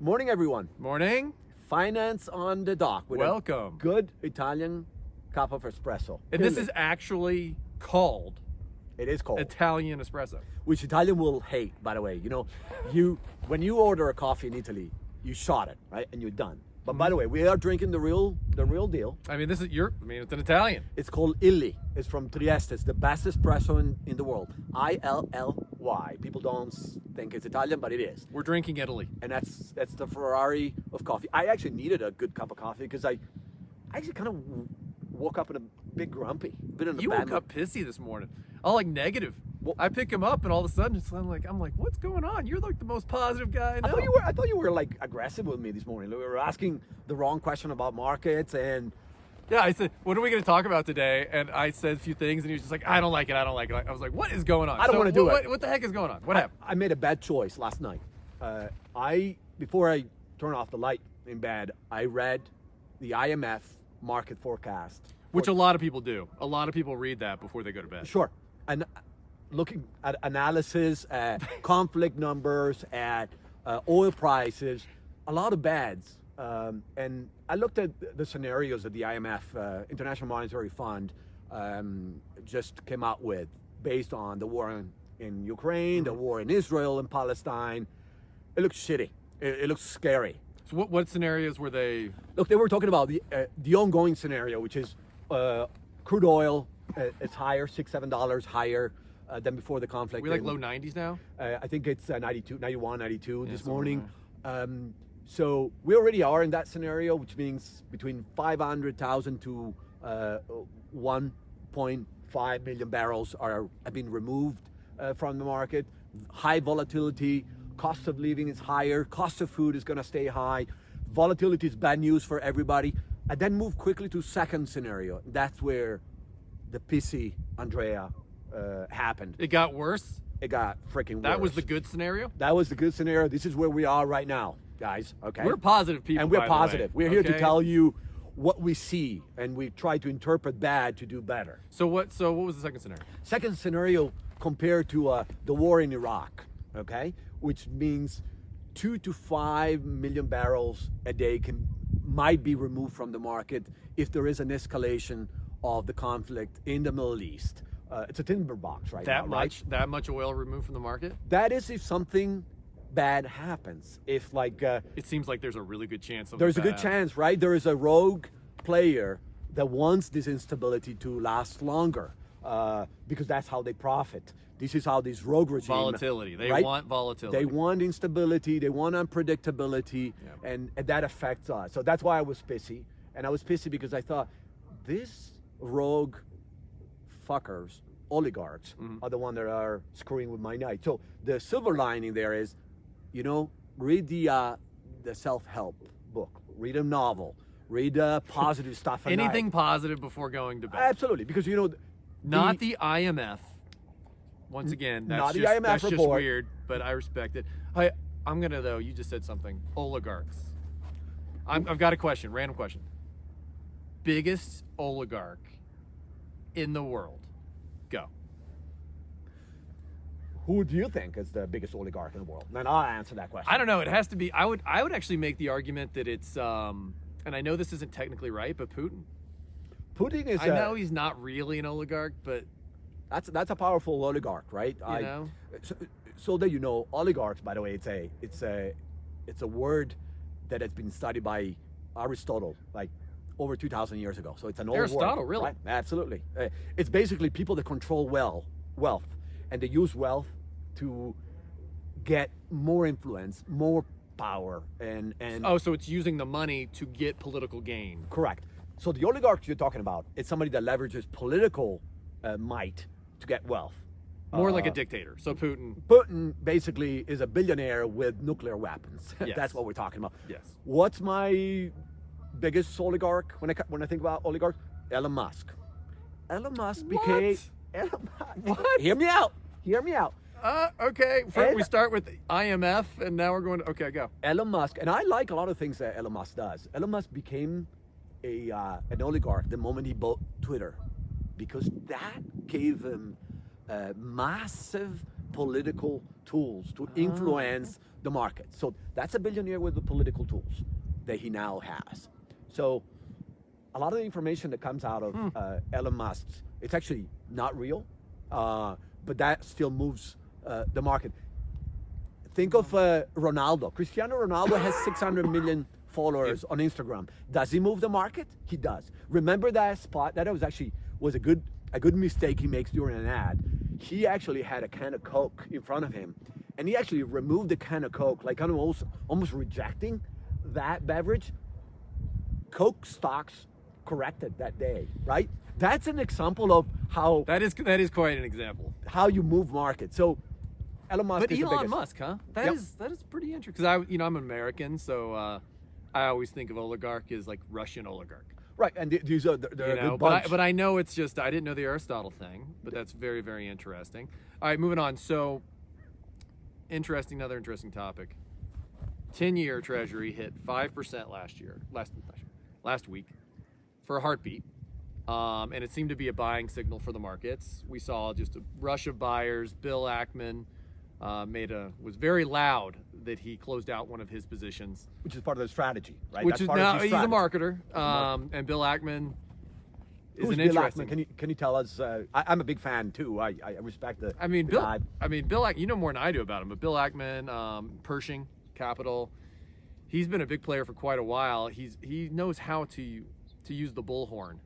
Morning, everyone. Morning. Finance on the dock. With Welcome. A good Italian cup of espresso. And this is actually called It is called. Italian espresso. Which Italian will hate, by the way. You know, when you order a coffee in Italy, you shot it, right? And you're done. But by the way, we are drinking the real deal. I mean, it's an Italian. It's called Illy. It's from Trieste. It's the best espresso in the world. ILLY. People don't think it's Italian, but it is. We're drinking Italy. And that's the Ferrari of coffee. I actually needed a good cup of coffee because I actually kind of woke up in a bit grumpy. You woke up pissy this morning. All like negative. Well, I pick him up and all of a sudden I'm like, what's going on? You're like the most positive guy I know. I thought you were like aggressive with me this morning. We were asking the wrong question about markets and Yeah, I said, what are we going to talk about today? And I said a few things and he was just like, I don't like it. I was like, what is going on? I don't want to do it. What the heck is going on? What happened? I made a bad choice last night. Before I turned off the light in bed, I read the IMF market forecast. Which a lot of people do. A lot of people read that before they go to bed. Sure. And looking at analysis, at conflict numbers, at oil prices, a lot of bads. And I looked at the scenarios that the IMF, International Monetary Fund, just came out with based on the war in Ukraine, the war in Israel and Palestine. It looks shitty. It looks scary. So what scenarios were they? Look, they were talking about the ongoing scenario, which is crude oil. It's higher, $6-7 higher than before the conflict. We like low 90s now? I think it's 92, 91, 92 this morning. Right. So we already are in that scenario, which means between 500,000 to 1.5 million barrels have been removed from the market. High volatility, cost of living is higher, cost of food is going to stay high. Volatility is bad news for everybody. I then move quickly to second scenario. That's where the pissy Andrea happened. It got worse? It got freaking worse. That was the good scenario? That was the good scenario. This is where we are right now, guys. Okay. We're positive people. And we're by the positive. way. We're here to Okay? tell you what we see, and we try to interpret bad to do better. So what was the second scenario? Second scenario compared to the war in Iraq, okay, which means 2 to 5 million barrels a day might be removed from the market if there is an escalation of the conflict in the Middle East. It's a timber box right now, right? That much oil removed from the market? That is if something bad happens. If like It seems like there's a really good chance. there's a good chance, right? There is a rogue player that wants this instability to last longer because that's how they profit. This is how this rogue regime... Volatility. They right? want volatility. They want instability. They want unpredictability, and that affects us. So that's why I was pissy. And I was pissy because I thought, these rogue fuckers, oligarchs, are the ones that are screwing with my night. So the silver lining there is, read the self-help book, read a novel, read positive stuff. At Anything night. positive before going to bed. Absolutely, because Not the IMF. Once again, not the IMF that's just report. weird, but I respect it. I'm gonna though. You just said something. Oligarchs. I've got a question. Random question. Biggest oligarch in the world. Go. Who do you think is the biggest oligarch in the world? Then I'll answer that question. I don't know. It has to be. I would actually make the argument that it's. And I know this isn't technically right, but Putin. Putin is. I know he's not really an oligarch, but that's a powerful oligarch, right? you know. So that you know, oligarchs, by the way, it's a word that has been studied by Aristotle, like over 2,000 years ago. So it's an old Aristotle, word, really? right? Absolutely. It's basically people that control wealth, and they use wealth to get more influence, more power, and So it's using the money to get political gain. correct. So the oligarchs you're talking about, it's somebody that leverages political might to get wealth. More like a dictator. So Putin. Putin basically is a billionaire with nuclear weapons. Yes. That's what we're talking about. Yes. What's my biggest oligarch when I think about oligarchs? Elon Musk. Elon Musk became. Elon Musk. What? Hear me out. Okay. And- We start with IMF, and now we're going to. Okay, go. Elon Musk, and I like a lot of things that Elon Musk does. Elon Musk became an oligarch the moment he bought Twitter, because that gave him massive political tools to influence the market. So that's a billionaire with the political tools that he now has. So a lot of the information that comes out of Elon Musk's, it's actually not real, but that still moves the market. Think of Ronaldo. Cristiano Ronaldo has 600 million followers on Instagram. Does he move the market? He does. Remember that spot? That was a good mistake he makes during an ad. He actually had a can of Coke in front of him, and he actually removed the can of Coke, like kind of almost rejecting that beverage. Coke stocks corrected that day, right? That's an example of how That is quite an example. how you move markets. So Elon Musk But is the Elon biggest. Musk, huh? That Yep. is pretty interesting. Because I'm an American, so I always think of oligarch as like Russian oligarch. Right, and these are they're You a know, good but bunch. I know it's just I didn't know the Aristotle thing, but that's very, very interesting. All right, moving on. So another interesting topic. 10-year Treasury hit 5% last week for a heartbeat, and it seemed to be a buying signal for the markets. We saw just a rush of buyers. Bill Ackman was very loud that he closed out one of his positions, which is part of the strategy, right? which That's is part of now the he's a strategy. marketer, and Bill Ackman is Who's an Bill interesting. Ackman? Can you tell us? I'm a big fan too. I respect the. I mean, the Bill. guy. You know more than I do about him, but Bill Ackman, Pershing Capital, he's been a big player for quite a while. He knows how to use the bullhorn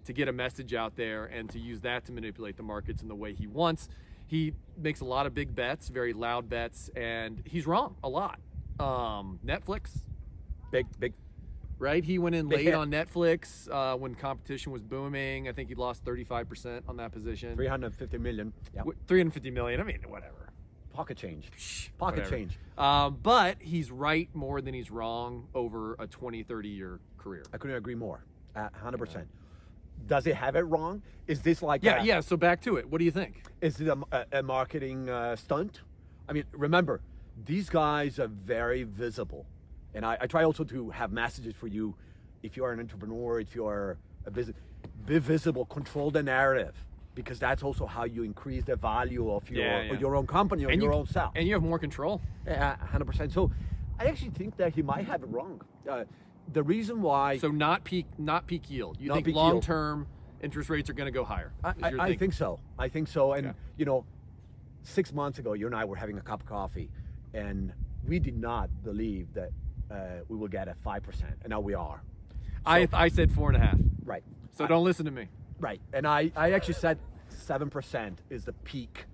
to get a message out there and to use that to manipulate the markets in the way he wants. He makes a lot of big bets, very loud bets, and he's wrong a lot. Netflix, Big. right? He went in Big late hit. on Netflix when competition was booming. I think he lost 35% on that position. 350 million. Yeah. 350 million. I mean, whatever. Pocket change. Pocket Whatever. change. But he's right more than he's wrong over a 20, 30-year career. I couldn't agree more. 100%. Does it have it wrong? Is this like Yeah. So back to it. What do you think? Is it a marketing stunt? I mean, remember, these guys are very visible. And I try also to have messages for you if you are an entrepreneur, if you are a business. Be visible, control the narrative, because that's also how you increase the value of your own company or your own self. And you have more control. Yeah, 100%. So I actually think that he might have it wrong. The reason why... So not peak yield. You Not think peak yield. long-term interest rates are going to go higher? I think so. I think so. And, Yeah. 6 months ago, you and I were having a cup of coffee, and we did not believe that we will get a 5%, and now we are. I said 4.5. Right. So don't listen to me. Right. And I actually said 7% is the peak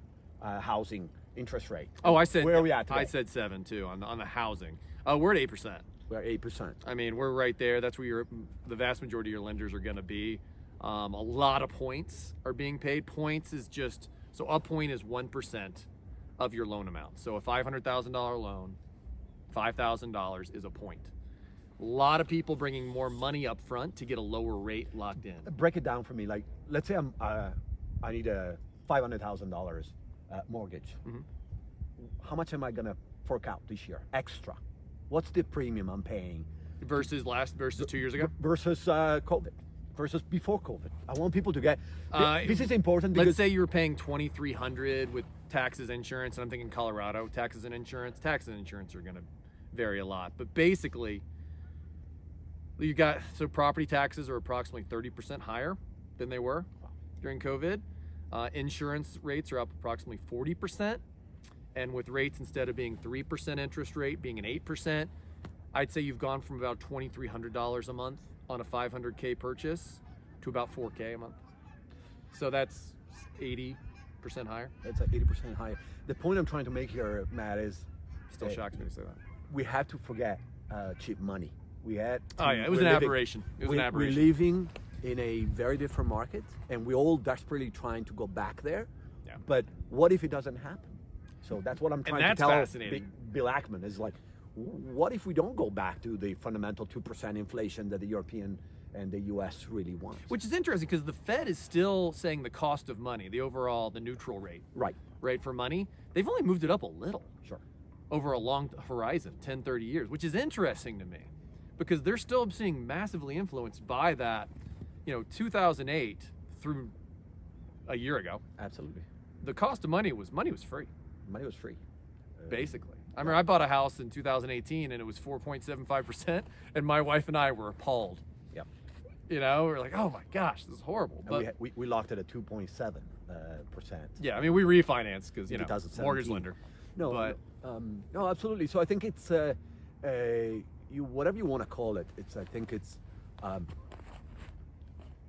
housing interest rate. Oh, I said Where are we at today? I said 7 too on the housing. We're at 8%. We're at 8%. I mean, we're right there. That's where the vast majority of your lenders are going to be. A lot of points are being paid. Points is just, so a point is 1% of your loan amount. So a $500,000 loan, $5,000 is a point. A lot of people bringing more money up front to get a lower rate locked in. Break it down for me. Like, let's say I need a $500,000 mortgage. Mhm. How much am I going to fork out this year? Extra. What's the premium I'm paying? Versus 2 years ago? Versus COVID. Versus before COVID. I want people to get. This is important Let's because say you were paying $2,300 with taxes, insurance, and I'm thinking Colorado, taxes and insurance. Taxes and insurance are going to vary a lot, but basically, so property taxes are approximately 30% higher than they were during COVID. Insurance rates are up approximately 40%, and with rates instead of being 3% interest rate being an 8%, I'd say you've gone from about $2,300 a month on a $500K purchase to about $4K a month. So that's 80% higher. it's at 80% higher. The point I'm trying to make here, Matt, is Still shocks me to say that. we have to forget cheap money. We had. Oh yeah, it was an aberration. It was an aberration. We're living in a very different market, and we're all desperately trying to go back there. Yeah. But what if it doesn't happen? So that's what I'm trying that's to tell fascinating. Bill Ackman is like, what if we don't go back to the fundamental 2% inflation that the European and the U.S. really want? Which is interesting because the Fed is still saying the cost of money, the neutral rate, Right. right for money, they've only moved it up a little Sure. over a long horizon, 10, 30 years, which is interesting to me because they're still being massively influenced by that, 2008 through a year ago. Absolutely. The cost of money was free. money was free. Basically. I remember I bought a house in 2018 and it was 4.75%, and my wife and I were appalled. Yep. You know, we're like, oh my gosh, this is horrible. And But we locked it at 2.7%. yeah, I mean, we refinanced because, you know, 2017. mortgage lender. No, But no, absolutely. So I think it's whatever you want to call it. I think it's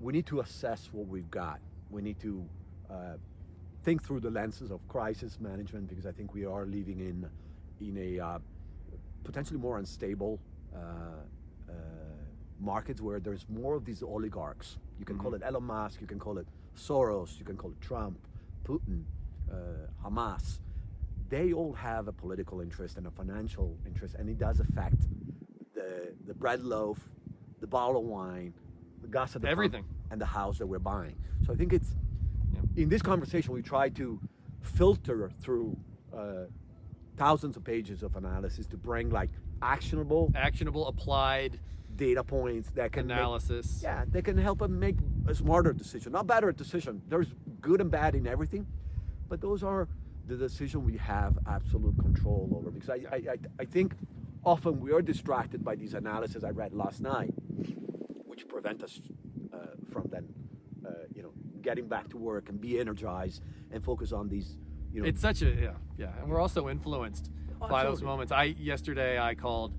we need to assess what we've got. We need to think through the lenses of crisis management, because I think we are living in a potentially more unstable markets where there's more of these oligarchs. You can call it Elon Musk, you can call it Soros, you can call it Trump, Putin, Hamas. They all have a political interest and a financial interest, and it does affect the bread loaf, the bottle of wine, the gas at the Everything. pump, and the house that we're buying. So I think it's in this conversation we try to filter through thousands of pages of analysis to bring like actionable applied data points that can analysis. they can help them make a smarter decision, not better decision. There's good and bad in everything, but those are the decision we have absolute control over. Because I think often we are distracted by these analyses I read last night, which prevent us from then, getting back to work and be energized and focus on these. It's such a and we're also influenced by those absolutely. moments. Yesterday I called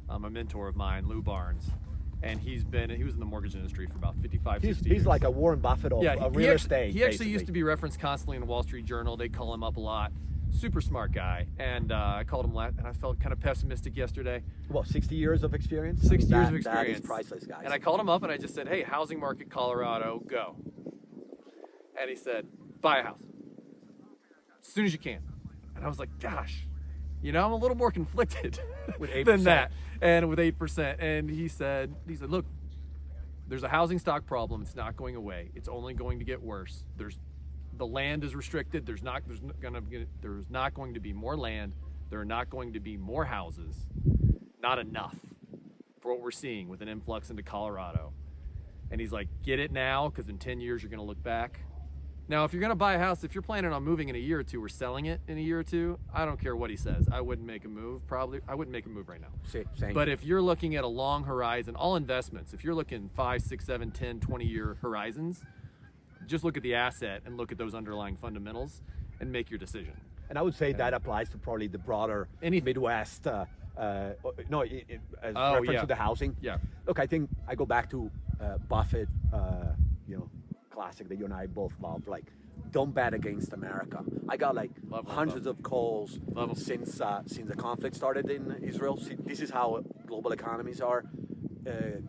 a mentor of mine, Lou Barnes, and he was in the mortgage industry for about 55, 60 years. He's like a Warren Buffett of real estate. He actually used to be referenced constantly in the Wall Street Journal. They call him up a lot. Super smart guy. And I called him and I felt kind of pessimistic yesterday. Well, 60 years of experience? 60 years of That experience. is priceless, guys. And I called him up and I just said, hey, housing market, Colorado, go. And he said, buy a house as soon as you can. And I was like, gosh, I'm a little more conflicted With 8%. than that. And with 8%. And he said, look, there's a housing stock problem. It's not going away. It's only going to get worse. The land is restricted. There's not going to be more land. There are not going to be more houses. Not enough for what we're seeing with an influx into Colorado. And he's like, get it now, because in 10 years you're going to look back. Now, if you're going to buy a house, if you're planning on moving in a year or two or selling it in a year or two, I don't care what he says. I wouldn't make a move. I wouldn't make a move right now. Same. But if you're looking at a long horizon, all investments, if you're looking 5, 6, 7, 10, 20-year horizons, just look at the asset and look at those underlying fundamentals and make your decision. And I would say that applies to probably the broader Midwest, as reference to the housing. Yeah. Look, I think I go back to Buffett, classic that you and I both love, like, don't bet against America. I got like hundreds of calls since the conflict started in Israel. See, this is how global economies are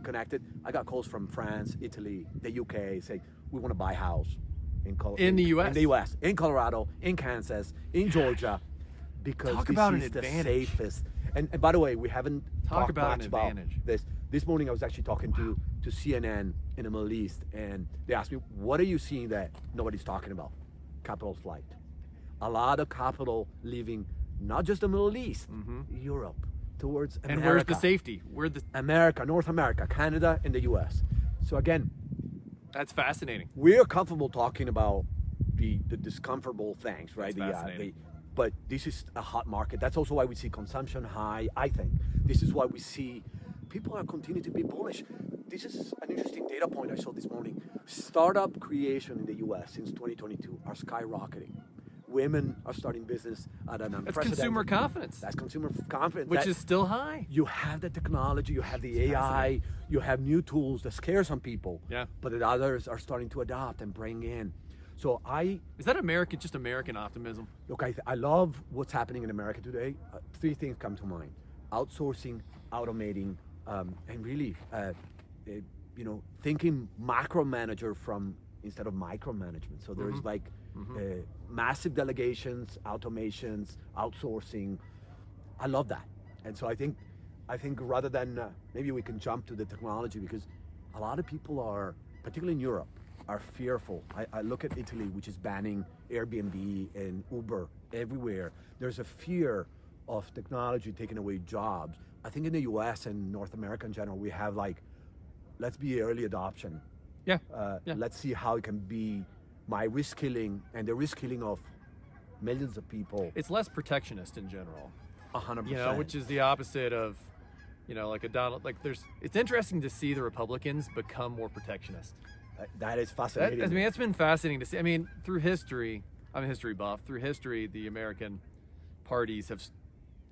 connected. I got calls from France, Italy, the UK, say we want to buy a house in the US. In the US, in Colorado, in Kansas, in Georgia, because Talk this about is an the advantage. safest. And by the way, we haven't talked about much an about advantage. this. This morning I was actually talking to CNN in the Middle East, and they asked me, what are you seeing that nobody's talking about? Capital flight. A lot of capital leaving not just the Middle East, Europe, towards America. And where's the safety? America, North America, Canada, and the US. So again, that's fascinating. we're comfortable talking about the discomfortable things, right? That's fascinating. But this is a hot market. That's also why we see consumption high, I think. This is why we see people are continuing to be bullish. This is an interesting data point I saw this morning. Startup creation in the US since 2022 are skyrocketing. Women are starting business at an unprecedented... That's consumer confidence. That's consumer confidence. Which is still high. You have the technology, you have the AI, you have new tools that scare some people. Yeah. But that others are starting to adopt and bring in. So Is that just American optimism? Look, I love what's happening in America today. Three things come to mind: outsourcing, automating, and really, thinking macro manager instead of micromanagement. So there's massive delegations, automations, outsourcing. I love that, and so I think rather than maybe we can jump to the technology, because a lot of people are, particularly in Europe, are fearful. I look at Italy, which is banning Airbnb and Uber everywhere. There's a fear of technology taking away jobs. I think in the US and North America in general, we have let's be early adoption. Yeah. Let's see how it can be my reskilling and the reskilling of millions of people. It's less protectionist in general. 100%. You know, which is the opposite of, you know, like a Donald. Like it's interesting to see the Republicans become more protectionist. That is That, fascinating. I mean, it's been fascinating to see. I mean, through history, I'm a history buff. Through history, the American parties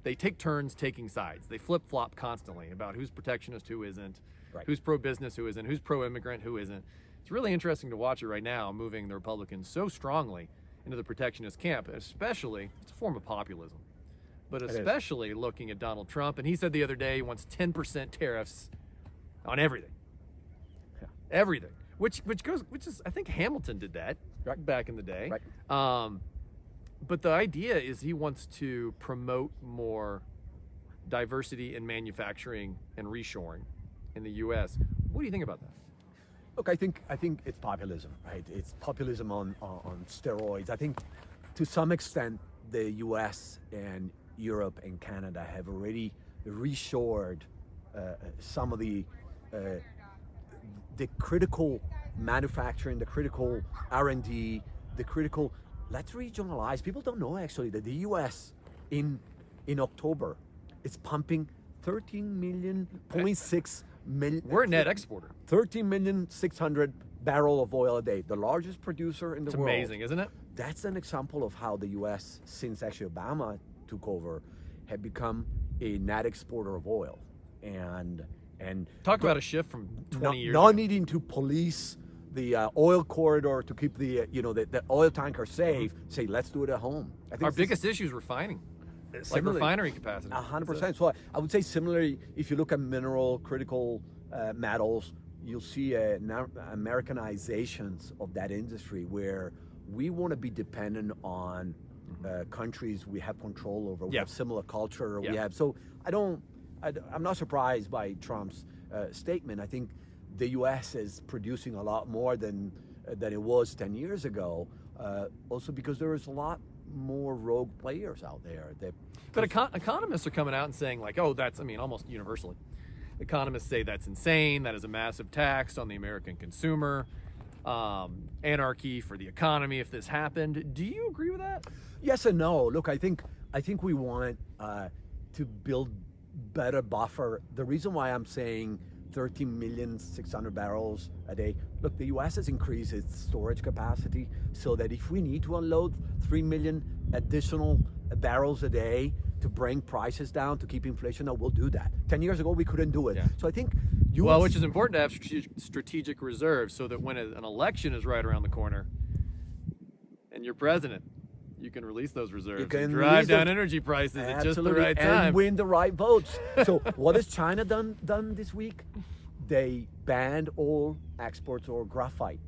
they take turns taking sides. They flip flop constantly about who's protectionist, who isn't, Right. who's pro business, who isn't, who's pro immigrant, who isn't. It's really interesting to watch it right now, moving the Republicans so strongly into the protectionist camp. Especially, it's a form of populism, but is. especially looking at Donald Trump. And he said the other day he wants 10% tariffs on everything. Yeah. Everything. Which is, I think Hamilton did that Right. back in the day. Right. But the idea is he wants to promote more diversity in manufacturing and reshoring in the U.S. What do you think about that? Look, I think it's populism, right? It's populism on steroids. I think to some extent the U.S. and Europe and Canada have already reshored some of the critical manufacturing, the critical R&D, the critical. Let's regionalize. People don't know actually that the U.S. in October is pumping 13.6 million. We're a net exporter. 13,600,000 barrel of oil a day, the largest producer in the It's world. amazing, isn't it? That's an example of how the U.S., since actually Obama took over, had become a net exporter of oil, and Talk about a shift from 20 not, years not ago. needing to police the oil corridor to keep the the oil tanker safe. Say, let's do it at home. I think Our this biggest issue is refining, like similarly- refinery capacity. 100%. So I would say similarly, if you look at mineral critical metals, you'll see Americanizations of that industry where we want to be dependent on countries we have control over. We Yeah. have similar culture. Yeah. We have. So I'm not surprised by Trump's statement. I think the U.S. is producing a lot more than it was 10 years ago. Also because there is a lot more rogue players out there. But economists are coming out and saying, like, oh, that's, I mean, almost universally. Economists say that's insane. That is a massive tax on the American consumer. Anarchy for the economy if this happened. Do you agree with that? Yes and no. Look, I think we want to build better buffer. The reason why I'm saying 13,600,000 barrels a day. Look, the U.S. has increased its storage capacity so that if we need to unload 3 million additional barrels a day to bring prices down, to keep inflation down, we'll do that. 10 years ago, we couldn't do it. Yeah. So I think which is important to have strategic reserves so that when an election is right around the corner and you're president, you can release those reserves can and drive release down those- energy prices at just the Absolutely, right and time. win the right votes. So what has China done this week? They banned all exports of graphite.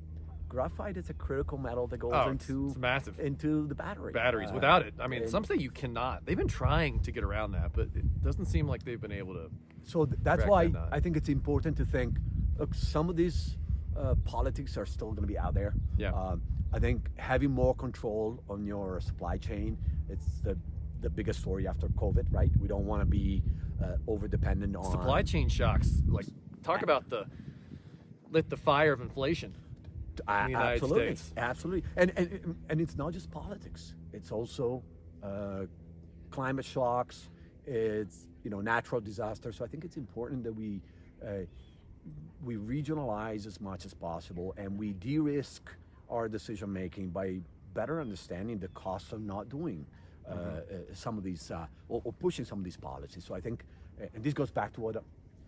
Graphite is a critical metal that goes it's massive. into the battery. Batteries. Without it, I mean, and- some say you cannot. They've been trying to get around that, but it doesn't seem like they've been able to. So that's Crack why that nut. I think it's important to think. Look, some of these politics are still going to be out there. Yeah. I think having more control on your supply chain, it's the biggest story after COVID, right? We don't want to be over dependent on Supply chain shocks. Like, talk about lit the fire of inflation. in the United Absolutely, States. absolutely, and it's not just politics. It's also climate shocks. It's natural disasters. So I think it's important that we regionalize as much as possible, and we de-risk our decision making by better understanding the costs of not doing some of these or pushing some of these policies. So I think, and this goes back to what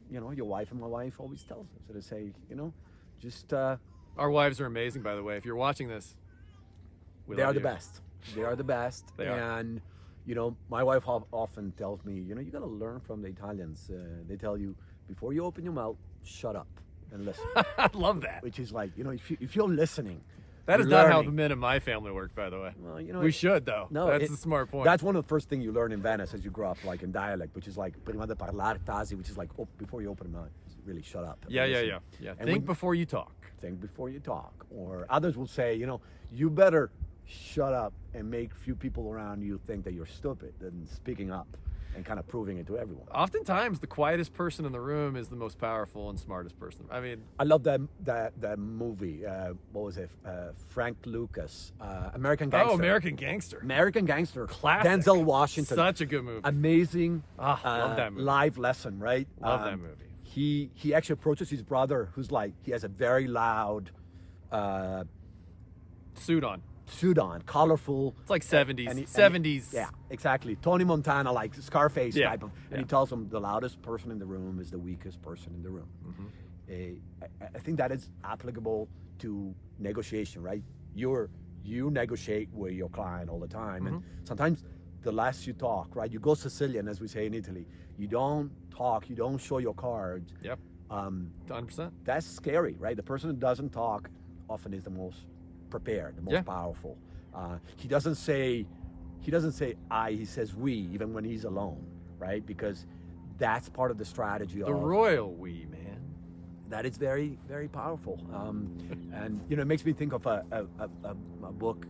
your wife and my wife always tells us. So they say, just Our wives are amazing, by the way. If you're watching this, we they love are the you. best. They are the best. They are. And my wife often tells me, you got to learn from the Italians. They tell you before you open your mouth, shut up and listen. I love that. Which is like, if you're listening. That is you're not how learning. the men in my family work, by the way. Well, We should, though. No, That's the smart point. That's one of the first things you learn in Venice as you grow up, like in dialect, which is like prima di parlare tasi, which is like, before you open your mouth, really shut up. and yeah. listen. And Think when- before you talk. Think before you talk. Or others will say, you better shut up and make few people around you think that you're stupid than speaking up. and kind of proving it to everyone. Oftentimes, the quietest person in the room is the most powerful and smartest person. I mean, I love that movie. What was it? Frank Lucas, American Gangster. oh, American Gangster. American Gangster. Classic. Denzel Washington. Such a good movie. Amazing. Love that movie. Live lesson, right? Love that movie. He actually approaches his brother, who's like he has a very loud Suit on. suit on, colorful. It's like 70s. And he- 70s. Yeah, exactly. Tony Montana, like Scarface Yeah, type of. And yeah. he tells him the loudest person in the room is the weakest person in the room. I think that is applicable to negotiation, right? You negotiate with your client all the time, and sometimes the less you talk, right? You go Sicilian, as we say in Italy. You don't talk. You don't show your cards. Yep. 100%. That's scary, right? The person who doesn't talk often is the most prepared, the most Yeah. powerful. He doesn't say I, he says we, even when he's alone, right? Because that's part of the strategy The of royal we, man. that is very, very powerful. And it makes me think of a book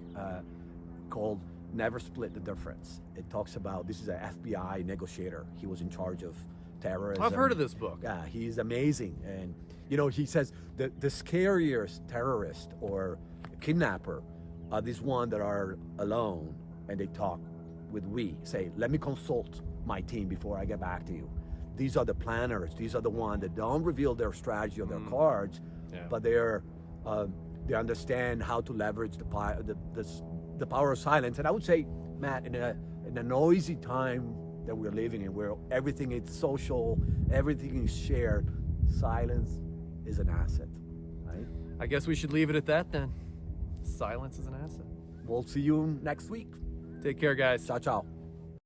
called Never Split the Difference. It talks about, this is an FBI negotiator. He was in charge of terrorism. I've heard of this book. Yeah, he's amazing. And he says the scariest terrorist or kidnapper are these ones that are alone and they talk with we. Say, let me consult my team before I get back to you. These are the planners. These are the ones that don't reveal their strategy or their cards, Yeah. but they understand how to leverage the power of silence. And I would say, Matt, in a noisy time that we're living in, where everything is social, everything is shared, silence is an asset, right? I guess we should leave it at that then. Silence is an asset. We'll see you next week. Take care, guys. Ciao, ciao.